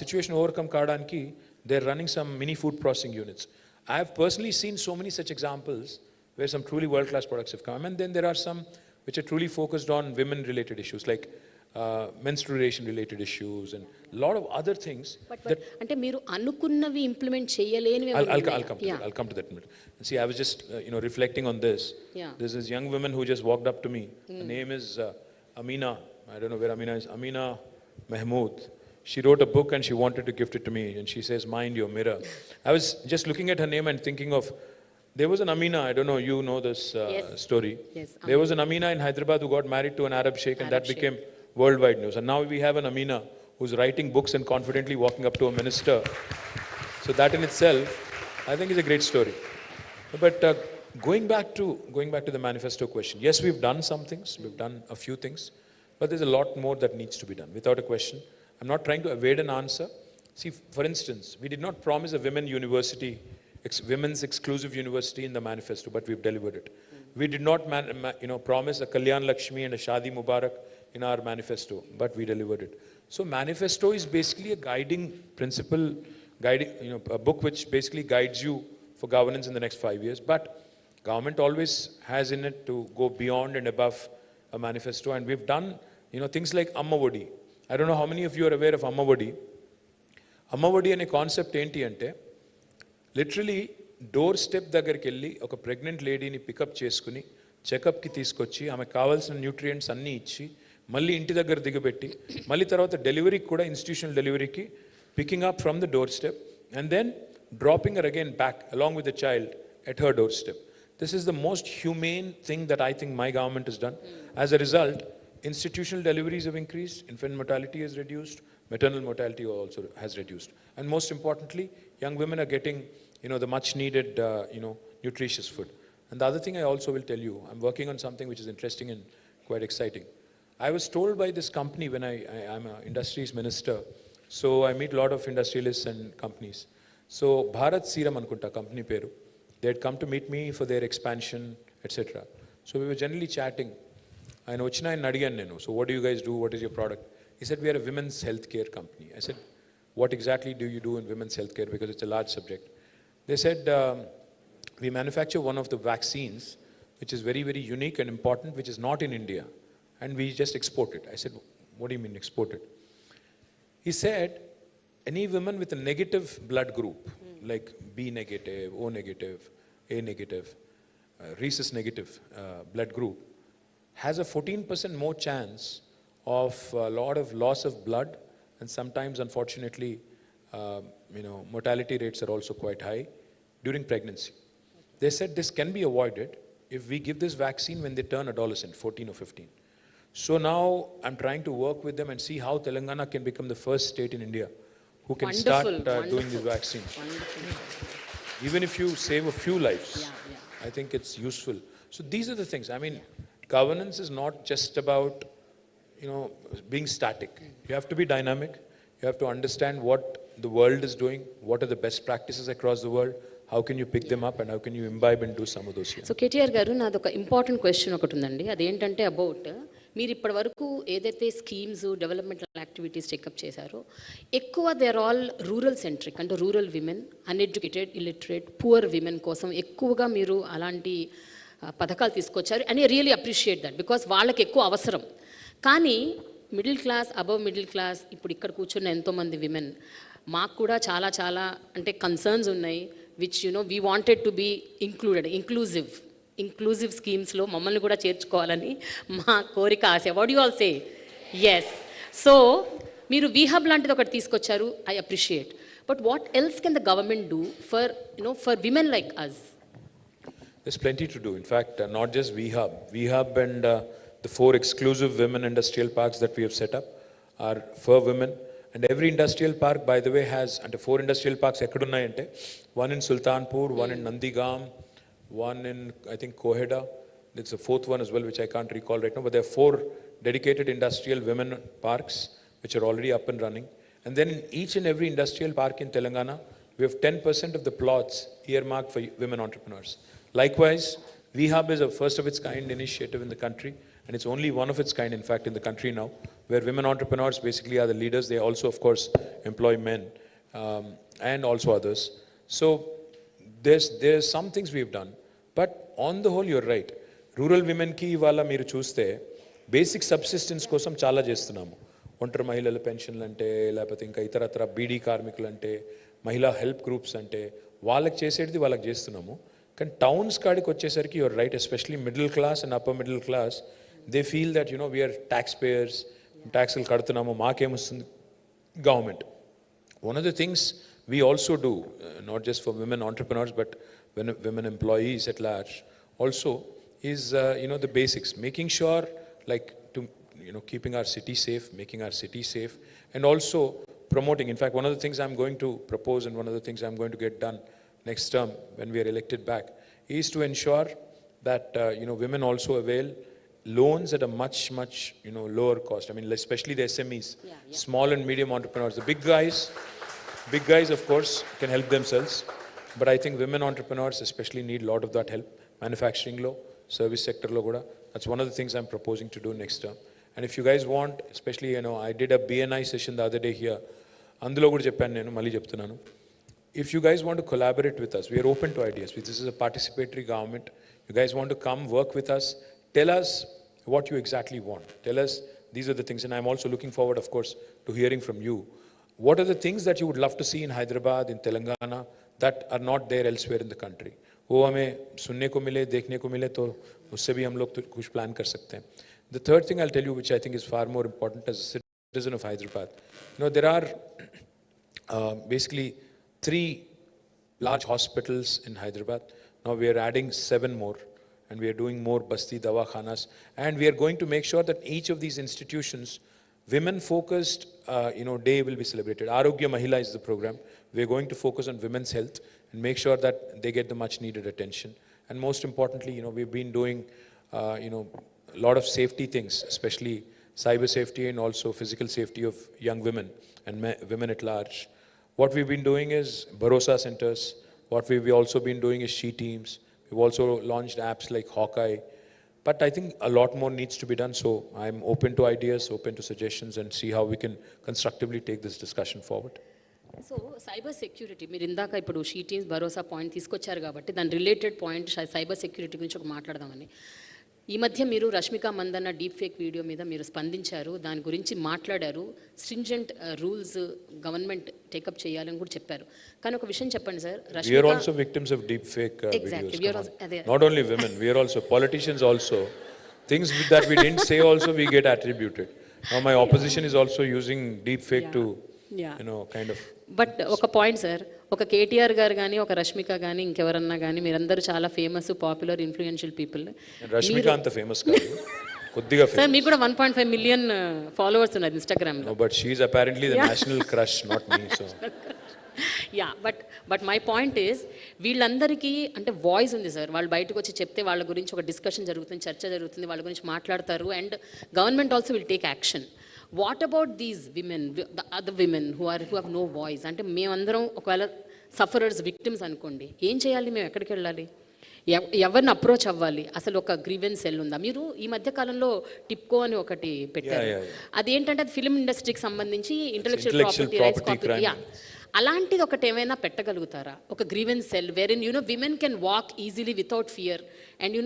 Speaker 5: Situation overcome kadaniki, they're running some mini food processing units. I have personally seen so many such examples where some truly world-class products have come. And then there are some which are truly focused on women-related issues, like menstruation-related issues and a lot of other things.
Speaker 3: But ante meeru anukunnavi implement cheyaleni.
Speaker 5: I'll come to that in a minute. And see, I was just reflecting on this.
Speaker 3: Yeah.
Speaker 5: There's this young woman who just walked up to me. Her name is Amina. I don't know where Amina is. Amina Mahmood. She wrote a book and she wanted to gift it to me. And she says, mind your mirror. I was just looking at her name and thinking of there was an Amina, I don't know, you know this
Speaker 3: Yes.
Speaker 5: story.
Speaker 3: Yes,
Speaker 5: There was an Amina in Hyderabad who got married to an Arab sheikh, and
Speaker 3: Arab
Speaker 5: that became worldwide news. And now we have an Amina who's writing books and confidently walking up to a minister. So that in itself, I think, is a great story. But going back to the manifesto question, yes, we've done some things, we've done a few things, but there's a lot more that needs to be done, without a question. I'm not trying to evade an answer. See, for instance, we did not promise a women's exclusive university in the manifesto, but we've delivered it. We did not promise a Kalyan Lakshmi and a Shadi Mubarak in our manifesto, but we delivered it. So manifesto is basically a guiding principle, a book which basically guides you for governance in the next 5 years. But government always has in it to go beyond and above a manifesto, and we've done things like Amma Vodi. I don't know how many of you are aware of Amma Vodi. Amma Vodi ane concept enti ante literally door step దగ్గరికి వెళ్ళి ఒక pregnant లేడీని pickup చేసుకుని చెకప్కి తీసుకొచ్చి ఆమెకు కావాల్సిన nutrients అన్నీ ఇచ్చి మళ్ళీ ఇంటి దగ్గర దిగబెట్టి మళ్ళీ తర్వాత డెలివరీకి కూడా ఇన్స్టిట్యూషనల్ డెలివరీకి picking up from the doorstep and then dropping her again back along with the child at her doorstep. This is the most humane thing that I think my government has done. As a result, institutional deliveries have increased, infant mortality has reduced, maternal mortality also has reduced. And most importantly, young women are getting, the much needed, nutritious food. And the other thing I also will tell you, I'm working on something which is interesting and quite exciting. I was told by this company when I'm an industries minister, so I meet a lot of industrialists and companies. So Bharat Serum anukunta company peru. They had come to meet me for their expansion, etc. So we were generally chatting. ఆయన వచ్చిన ఆయన అడిగాను నేను, so what do you guys do, what is your product? He said, we are a women's healthcare company. I said, what exactly do you do in women's healthcare, because it's a large subject. They said, we manufacture one of the vaccines which is very, very unique and important, which is not in India, and we just export it. I said, what do you mean export it? He said, any woman with a negative blood group, like B negative, O negative, A negative, rhesus negative blood group, has a 14% more chance of a lot of loss of blood, and sometimes, unfortunately, mortality rates are also quite high during pregnancy. They said this can be avoided if we give this vaccine when they turn adolescent, 14 or 15. So now I'm trying to work with them and see how Telangana can become the first state in India who can start doing this vaccine. Even if you save a few lives, I think it's useful. So these are the things. I mean, governance is not just about, being static. You have to be dynamic. You have to understand what the world is doing, what are the best practices across the world, how can you pick them up, and how can you imbibe and do some of those here.
Speaker 3: So KTR గారు, నాది ఒక important question ఒకటి ఉందండి. అదేంటంటే about మీరు ఇప్పటి వరకు ఏదైతే స్కీమ్స్, డెవలప్మెంటల్ యాక్టివిటీస్ చెకప్ చేశారో ఎక్కువ they are all rural centric, అంటే rural women, uneducated, illiterate, poor women కోసం ఎక్కువగా మీరు అలాంటి పథకాలు తీసుకొచ్చారు. And I really appreciate that, because వాళ్ళకి ఎక్కువ అవసరం. కానీ middle class, above middle class, ఇప్పుడు ఇక్కడ కూర్చున్న ఎంతోమంది విమెన్, మాకు కూడా చాలా చాలా అంటే కన్సర్న్స్ ఉన్నాయి, which we wanted to be inclusive స్కీమ్స్లో మమ్మల్ని కూడా చేర్చుకోవాలని మా కోరిక, ఆశ. What you all say? Yes. So మీరు వీహబ్ లాంటిది ఒకటి తీసుకొచ్చారు, I appreciate. But what else can the government do for women like us?
Speaker 5: There's plenty to do. In fact, not just VHub and the 4 exclusive women industrial parks that we have set up are for women. And every industrial park, by the way, has, and 4 industrial parks ekkadunnayante, one in Sultanpur, one in Nandigam, one in, I think, Koheda. There's a 4th one as well, which I can't recall right now. But there are 4 dedicated industrial women parks, which are already up and running. And then in each and every industrial park in Telangana, we have 10% of the plots earmarked for women entrepreneurs. Likewise, VHub is a first of its kind initiative in the country, and it's only one of its kind, in fact, in the country now, where women entrepreneurs basically are the leaders. They also, of course, employ men and also others. So there's some things we've done, but on the whole, you're right. Rural women ki ivala మీరు చూస్తే basic subsistence కోసం చాలా చేస్తున్నాము. ఒంటరి మహిళల పెన్షన్లు అంటే, లేకపోతే ఇంకా ఇతరత్ర బీడీ కార్మికులు అంటే, మహిళా హెల్ప్ గ్రూప్స్ అంటే, వాళ్ళకి చేసేది వాళ్ళకి చేస్తున్నాము. కానీ టౌన్స్ కాడికి వచ్చేసరికి you're right, especially middle class and upper middle class, they feel that we're tax payers, ట్యాక్స్లు కడుతున్నాము, మాకేమొస్తుంది government. One of the things we also do, not just for women entrepreneurs, but women employees at large also is, the basics, making sure like to, keeping our city safe, making our city safe, and also promoting. In fact, one of the things I'm going to propose and one of the things I'm going to get done next term when we are elected back is to ensure that, women also avail loans at a much, lower cost. I mean, especially the SMEs, small and medium entrepreneurs. The big guys, of course, can help themselves. But I think women entrepreneurs especially need a lot of that help. Manufacturing law, service sector law kuda. That's one of the things I'm proposing to do next term. And if you guys want, especially, I did a BNI session the other day here. Andulo kuda cheppanu nenu, malli cheptunnanu. If you guys want to collaborate with us, we are open to ideas. This is a participatory government. You guys want to come work with us, tell us what you exactly want. Tell us these are the things. And I'm also looking forward, of course, to hearing from you. What are the things that you would love to see in Hyderabad, in Telangana, that are not there elsewhere in the country? वो हमें सुनने को मिले, देखने को मिले तो उससे भी हम लोग तो कुछ plan कर सकते हैं. The third thing I'll tell you, which I think is far more important as a citizen of Hyderabad, there are basically 3 large hospitals in Hyderabad. Now we are adding 7 more, and we are doing more Basti Dawakhanas, and we are going to make sure that each of these institutions, women-focused, day will be celebrated. Arogya Mahila is the program. We are going to focus on women's health and make sure that they get the much-needed attention. And most importantly, we've been doing, a lot of safety things, especially cyber safety and also physical safety of young women and women at large. What we've been doing is Bharosa centers. What we've also been doing is she teams. We've also launched apps like Hawkeye. But I think a lot more needs to be done. So I'm open to ideas, open to suggestions, and see how we can constructively take this discussion forward.
Speaker 3: So cyber security మీరు ఇందాక ఇప్పుడు she teams Bharosa point తీసుకొచ్చారు కాబట్టి దాని related point cyber security గురించి ఒక మాట్లాడదామని. ఈ మధ్య మీరు Rashmika Mandanna deep fake video మీద మీరు స్పందించారు, దాని గురించి మాట్లాడారు, స్ట్రింజెంట్ రూల్స్ గవర్నమెంట్ టేకప్ చేయాలని కూడా చెప్పారు. కానీ ఒక విషయం చెప్పండి sir,
Speaker 5: We are also victims of deep fake
Speaker 3: Exactly.
Speaker 5: videos. Not only women, we are also politicians also. Things that we didn't say also we get attributed. Now my opposition is also using deep fake to, kind of.
Speaker 3: But ఒక point sir, ఒక కేటీఆర్ గారు కానీ ఒక రష్మిక కానీ ఇంకెవరన్నా కానీ మీరందరూ చాలా famous popular influential people.
Speaker 5: Rashmika అంత ఫేమస్ కాదు, కొద్దిగా
Speaker 3: సార్ మీకు కూడా 1.5 మిలియన్ ఫాలోవర్స్ ఉన్నారు ఇన్స్టాగ్రామ్ లో.
Speaker 5: But she is apparently the national crush, not me. So
Speaker 3: yeah, but my point is వీళ్ళందరికీ అంటే వాయిస్ ఉంది సార్. వాళ్ళు బయటకు వచ్చి చెప్తే వాళ్ళ గురించి ఒక డిస్కషన్ జరుగుతుంది, చర్చ జరుగుతుంది, వాళ్ళ గురించి మాట్లాడతారు, and government also will take action. What about these women, the other women who have no voice? అంటే మేమందరం ఒకవేళ సఫరర్స్, విక్టిమ్స్ అనుకోండి, ఏం చేయాలి? మేము ఎక్కడికి వెళ్ళాలి? ఎవరిని అప్రోచ్ అవ్వాలి? అసలు ఒక గ్రీవెన్స్ సెల్ ఉందా? మీరు ఈ మధ్య కాలంలో టిప్కో అని ఒకటి పెట్టారు. అదేంటంటే అది ఫిల్మ్ ఇండస్ట్రీకి సంబంధించి ఇంటెలెక్చువల్ ప్రాపర్టీ రైట్స్ కాపీ. అలాంటిది ఒకటి ఏమైనా పెట్టగలుగుతారా? ఒక grievance cell where in women can walk easily without fear and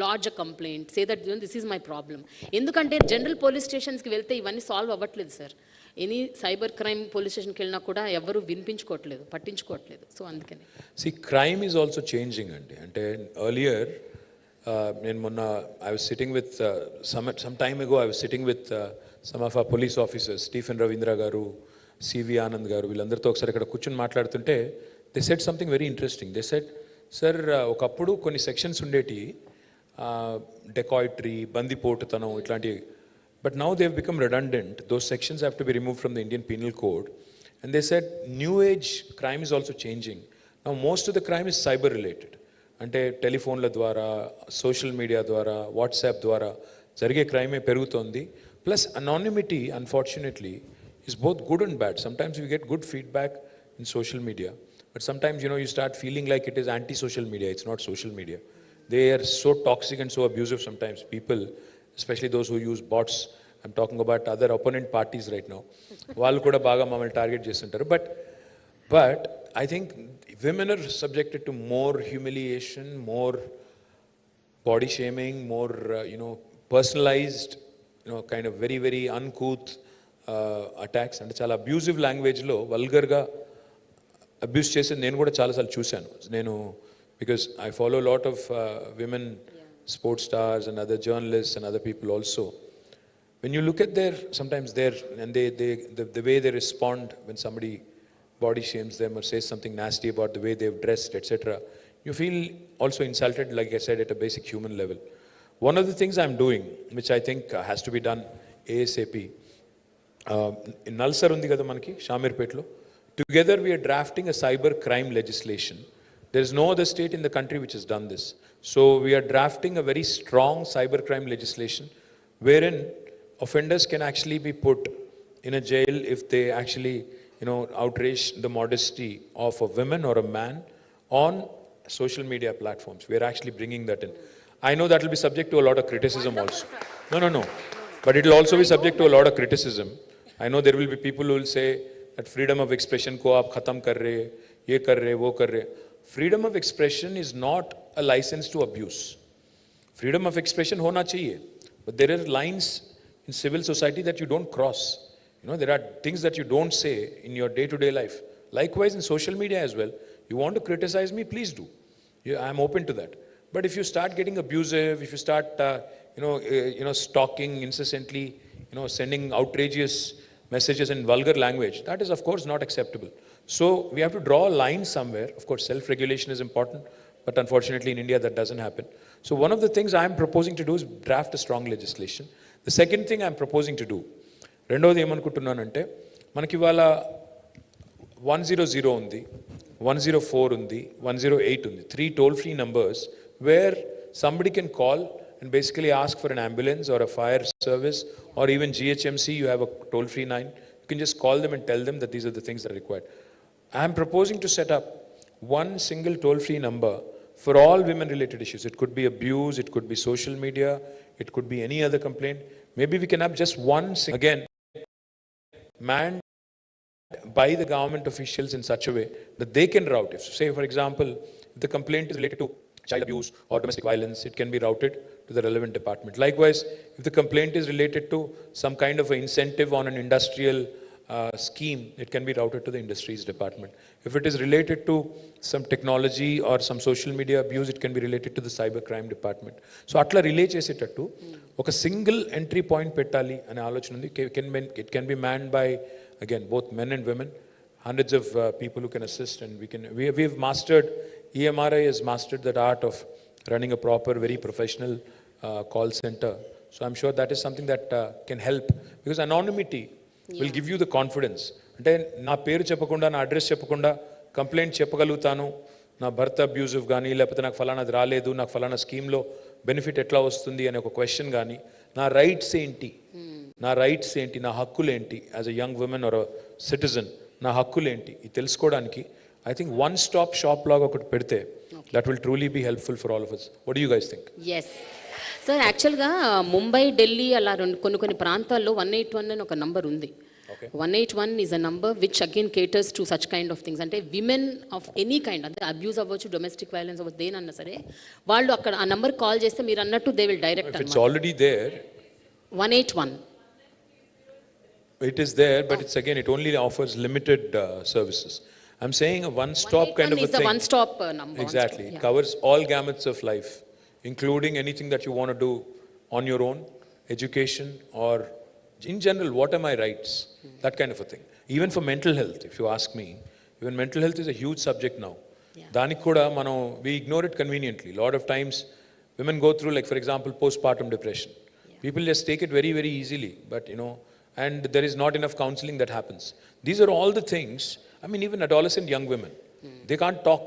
Speaker 3: lodge a complaint, say that this is my problem. ఎందుకంటే జనరల్ పోలీస్ స్టేషన్స్కి వెళ్తే ఇవన్నీ సాల్వ్ అవ్వట్లేదు sir. Any cyber crime police స్టేషన్కి వెళ్ళినా కూడా ఎవరు వినిపించుకోవట్లేదు, పట్టించుకోవట్లేదు. సో అందుకని
Speaker 5: crime is also changing అండి. అంటే earlier నేను మొన్న I was sitting with some time ago I was sitting with some of our police officers, Stephen Ravindra garu, CV Anand garu, వీళ్ళందరితో ఒకసారి ఇక్కడ కూర్చొని మాట్లాడుతుంటే they said something very interesting. They said, sir ఒకప్పుడు కొన్ని sections ఉండేటి, dacoitery, బందిపోటుతనం ఇట్లాంటివి. But now they've become redundant. Those sections have to be removed from the Indian Penal Code. And they said new age crime is also changing. Now most of the crime is cyber related. అంటే టెలిఫోన్ల ద్వారా, social media ద్వారా, WhatsApp ద్వారా జరిగే క్రైమే పెరుగుతోంది. Plus anonymity unfortunately is both good and bad. Sometimes we get good feedback in social media, but sometimes you start feeling like it is anti-social media. It's not social media. They are so toxic and so abusive sometimes. People, especially those who use bots, I'm talking about other opponent parties right now, వాళ్ళు కూడా బాగా మమ్మల్ని target చేస్తుంటారు. But I think women are subjected to more humiliation, more body shaming, more personalized, kind of very, very uncouth attacks. అంటే చాలా abusive లాంగ్వేజ్లో వల్గర్గా abuse చేసేది నేను కూడా చాలాసార్లు చూశాను. నేను because I follow a lot of women sports stars and other journalists and other people also. When you look at sometimes the way they respond when somebody body shames them or says something nasty about the way they've dressed, etc., you feel also insulted, like I said, at a basic human level. One of the things I'm doing, which I think has to be done ASAP, in Nalsar undi kada manaki, Shamirpetlo, together we are drafting a cyber crime legislation. There is no other state in the country which has done this. So we are drafting a very strong cyber crime legislation wherein offenders can actually be put in a jail if they actually, outrage the modesty of a woman or a man on social media platforms. We are actually bringing that in. I know that will be subject to a lot of criticism also. No. But it will also be subject to a lot of criticism. I know there will be people who will say that freedom of expression ko aap khatam kar rahe, ye kar rahe, wo kar rahe. Freedom of expression is not a license to abuse. Freedom of expression hona chahiye. But there are lines in civil society that you don't cross. There are things that you don't say in your day-to-day life. Likewise in social media as well. You want to criticize me, please do. I'm open to that. But if you start getting abusive, if you start, stalking incessantly, sending outrageous messages in vulgar language, that is of course not acceptable. So we have to draw a line somewhere. Of course, self-regulation is important, but unfortunately in India that doesn't happen. So one of the things I'm proposing to do is draft a strong legislation. The second thing I'm proposing to do, రెండోది ఏమనుకుంటున్నానంటే మనకి ఇవాళ 100 ఉంది, 104 ఉంది, 108 ఉంది, 3 toll-free numbers where somebody can call and basically ask for an ambulance or a fire service, or even GHMC, you have a toll-free line. You can just call them and tell them that these are the things that are required. I am proposing to set up one single toll-free number for all women-related issues. It could be abuse, it could be social media, it could be any other complaint. Maybe we can have just one, again, manned by the government officials in such a way that they can route. If, say, for example, if the complaint is related to child abuse or domestic violence, it can be routed to the relevant department. Likewise, if the complaint is related to some kind of an incentive on an industrial scheme, it can be routed to the industries department. If it is related to some technology or some social media abuse, it can be related to the cyber crime department. So atla relay chesetattu oka single entry point pettali ane alochana undi. It can be manned by, again, both men and women, hundreds of people who can assist, and we've mastered, EMRI has mastered that art of running a proper, very professional call center. So I'm sure that is something that can help, because anonymity will give you the confidence. అంటే నా పేరు చెప్పకుండా, నా address చెప్పకుండా complaint చెప్పగలుగుతాను, నా భర్త abusive కానీ, లేకపోతే నాకు ఫలానాది రాలేదు, నాకు ఫలానా స్కీమ్లో బెనిఫిట్ ఎట్లా వస్తుంది అనే ఒక క్వశ్చన్ కానీ, నా రైట్స్ ఏంటి, నా హక్కులేంటి, as a young woman or citizen నా హక్కులేంటి ఇది తెలుసుకోవడానికి I think one stop shop లాగా ఒకటి పెడితే that will truly be helpful for all of us. What do you guys think?
Speaker 3: Yes sir, యాక్చువల్గా ముంబై, ఢిల్లీ అలా కొన్ని ప్రాంతాల్లో 181 అని ఒక నంబర్ ఉంది. 181 is a number which again caters to such kind of things. అంటే విమెన్ ఆఫ్ ఎనీ కైండ్, అంటే abuse అవ్వచ్చు, డొమెస్టిక్ వైలెన్స్ అవ్వచ్చు, దేనన్నా సరే వాళ్ళు అక్కడ ఆ నంబర్ కాల్ చేస్తే మీరు అన్నట్టు they will direct.
Speaker 5: It's already there.
Speaker 3: 181.
Speaker 5: It is there, but it's again, it only offers limited services. I'm saying a one-stop kind of a thing.
Speaker 3: Is the one-stop number.
Speaker 5: Exactly.
Speaker 3: Yeah.
Speaker 5: It covers all gamuts of life, including anything that you want to do on your own, education, or in general, what are my rights? That kind of a thing. Even for mental health, if you ask me, even mental health is a huge subject now. Danik kuda we ignore it conveniently. A lot of times, women go through, like for example, postpartum depression. People just take it very, very easily, but and there is not enough counseling that happens. These are all the things. I mean, even adolescent young women, they can't talk.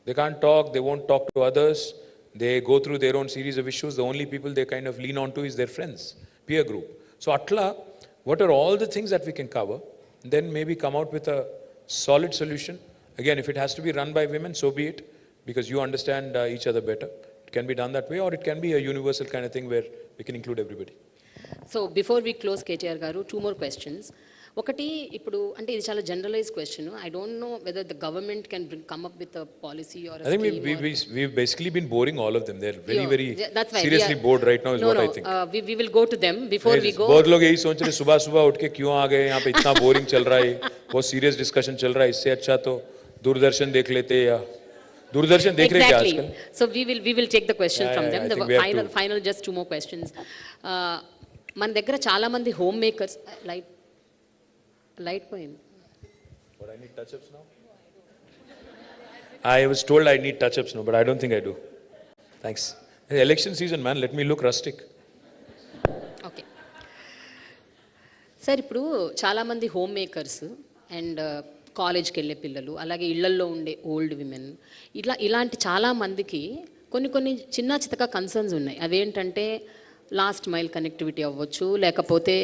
Speaker 5: They won't talk to others. They go through their own series of issues. The only people they kind of lean on to is their friends, peer group. So atla, what are all the things that we can cover? Then maybe come out with a solid solution. Again, if it has to be run by women, so be it, because you understand each other better. It can be done that way, or it can be a universal kind of thing where we can include everybody.
Speaker 3: So before we close KTR garu, 2 more questions. ఒకటి, ఇప్పుడు అంటే ఇది చాలా generalize question. I don't know whether the government can come up with a policy or
Speaker 5: I think we've basically been boring all of them. They're very seriously bored right now is what I think.
Speaker 3: We will go to them before we go.
Speaker 5: बहुत लोग यही सोच रहे सुबह उठ के क्यों आ गए यहाँ पे, इतना बोरिंग चल रहा है, बहुत सीरियस डिस्कशन चल रहा है, इससे अच्छा तो दूरदर्शन देख लेते, या दूरदर्शन देख रहे क्या आजकल.
Speaker 3: So we will take the question from them.
Speaker 5: I
Speaker 3: The
Speaker 5: think we have
Speaker 3: final just 2 more questions. మన దగ్గర చాలా మంది హోమ్ మేకర్స్ లైట్ పోయింది.
Speaker 5: But I need touch-ups now. I was told I need touch-ups now, but I don't think I do. Thanks. Hey, election season, man. Let me look rustic.
Speaker 3: Okay sir, ఇప్పుడు చాలామంది home makers and కాలేజ్కి వెళ్ళే పిల్లలు, అలాగే ఇళ్లల్లో ఉండే old women, ఇలాంటి చాలామందికి కొన్ని చిన్న చితక కన్సర్న్స్ ఉన్నాయి. అవేంటంటే లాస్ట్ మైల్ కనెక్టివిటీ అవ్వచ్చు, లేకపోతే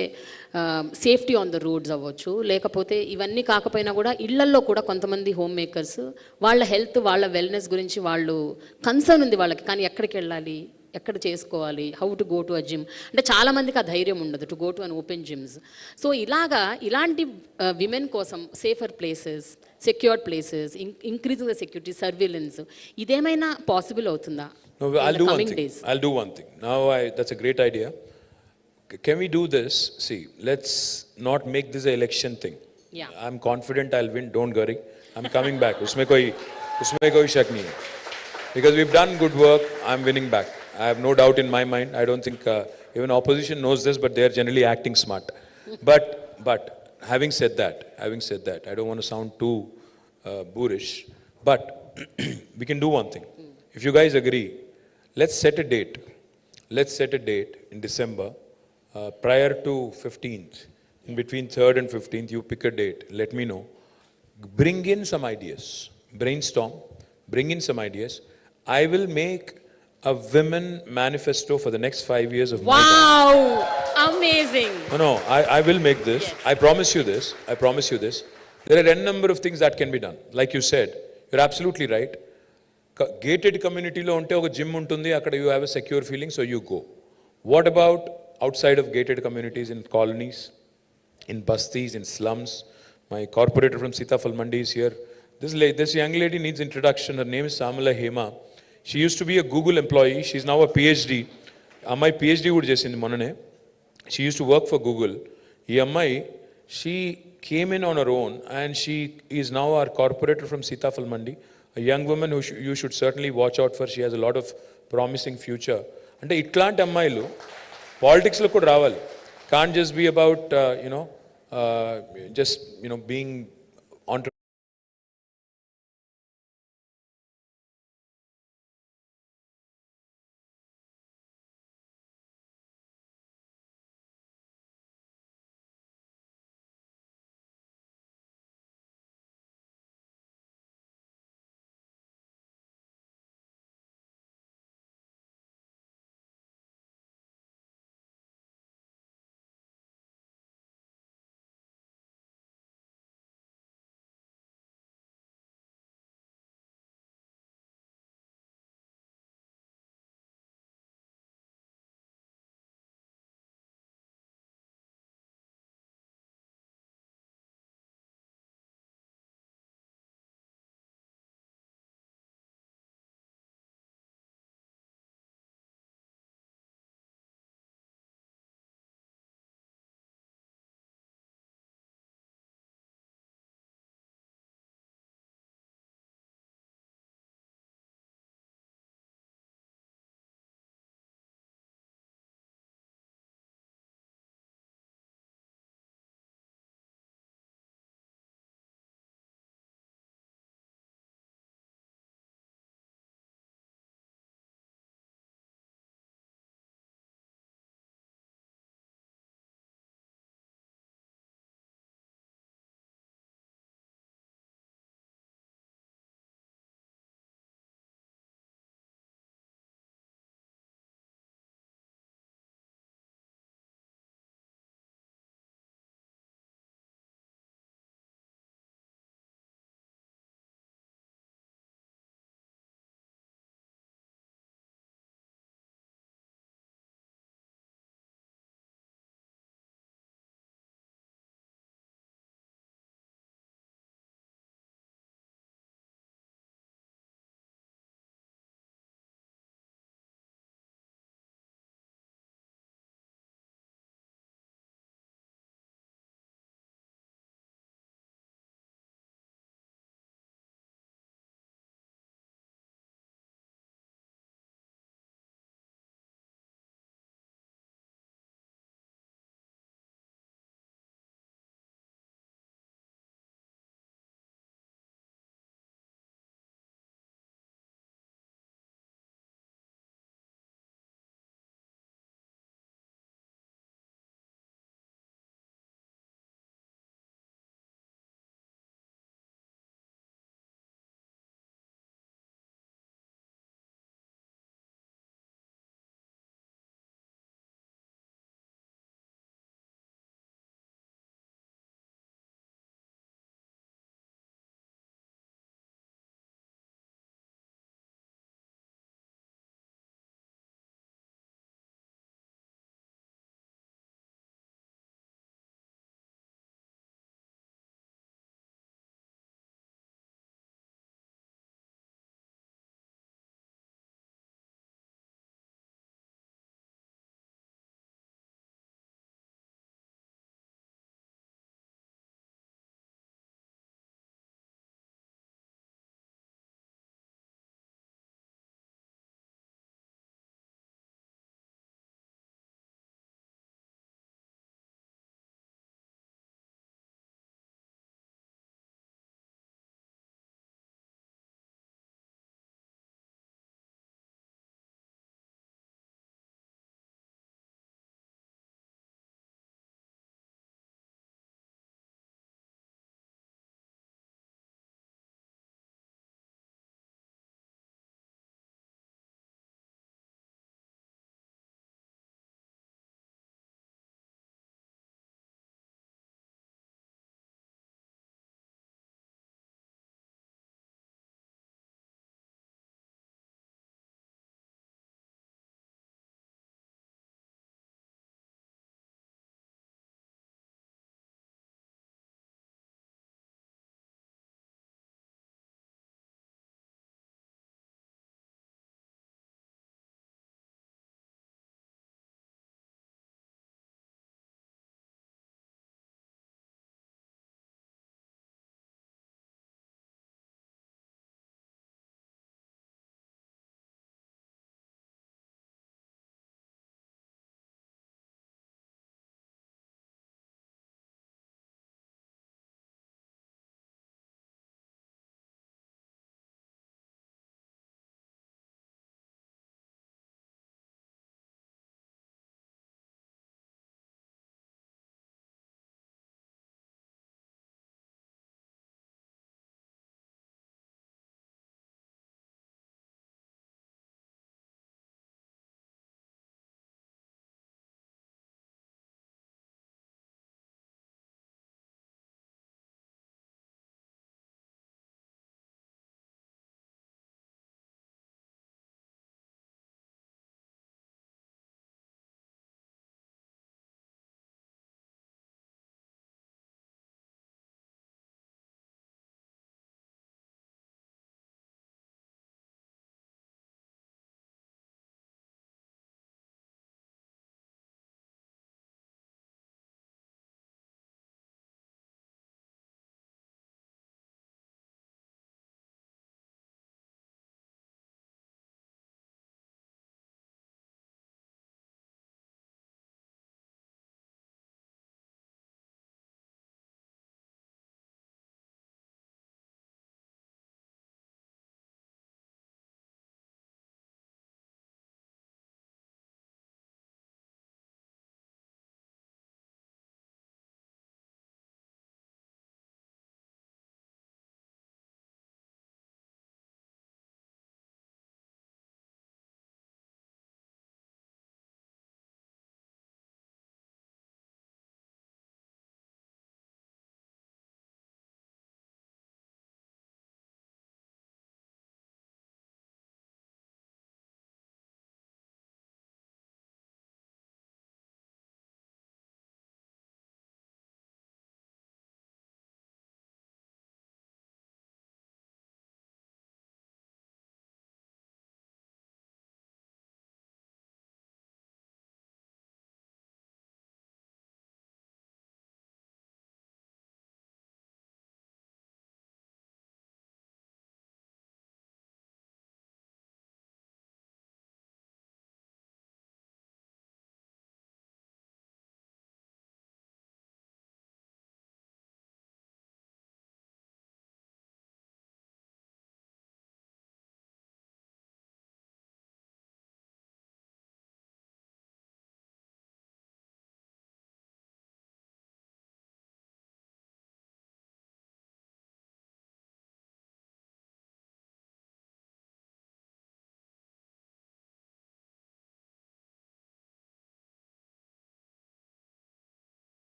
Speaker 3: సేఫ్టీ ఆన్ ద రోడ్స్ అవ్వచ్చు, లేకపోతే ఇవన్నీ కాకపోయినా కూడా ఇళ్లల్లో కూడా కొంతమంది హోమ్ మేకర్స్ వాళ్ళ హెల్త్, వాళ్ళ వెల్నెస్ గురించి వాళ్ళు కన్సర్న్ ఉంది వాళ్ళకి. కానీ ఎక్కడికి వెళ్ళాలి, ఎక్కడ చేసుకోవాలి, how to go to a gym, అంటే చాలామందికి ఆ ధైర్యం ఉండదు to go to an open gyms. So ఇలాంటి విమెన్ కోసం safer places, secured places, increasing the security, surveillance, ఇదేమైనా పాసిబుల్ అవుతుందా?
Speaker 5: No, I'll do one thing. Days. I'll do one thing. Now, that's a great idea. Can we do this? See, let's not make this an election thing.
Speaker 3: Yeah.
Speaker 5: I'm confident I'll win. Don't worry. I'm coming back. Usme koi shak nahi hai. Because we've done good work. I'm winning back. I have no doubt in my mind. I don't think even opposition knows this, but they are generally acting smart. But having said that, I don't want to sound too boorish. But we can do one thing. If you guys agree, let's set a date. Let's set a date in December, prior to 15th. In between 3rd and 15th, you pick a date. Let me know. Bring in some ideas. Brainstorm. Bring in some ideas. I will make a women manifesto for the next 5 years of my life.
Speaker 3: Wow! Amazing!
Speaker 5: No, I will make this. Yes. I promise you this. I promise you this. There are n number of things that can be done. Like you said, you're absolutely right. Gated community lo unte oka gym untundi, akkada you have a secure feeling, so you go. What about outside of gated communities, in colonies, in bastis, in slums? My corporator from Sitafal Mandi is here. This young lady needs introduction. Her name is Samala Hema. She used to be a Google employee. She's now a PhD. Ammai PhD would chesindi monane. She used to work for Google. Ee ammai, she came in on her own, and she is now our corporator from Sitafal Mandi. A young woman who you should certainly watch out for. She has a lot of promising future. Ante itlanti ammayilu politics lo kuda ravali. Can't just be about just being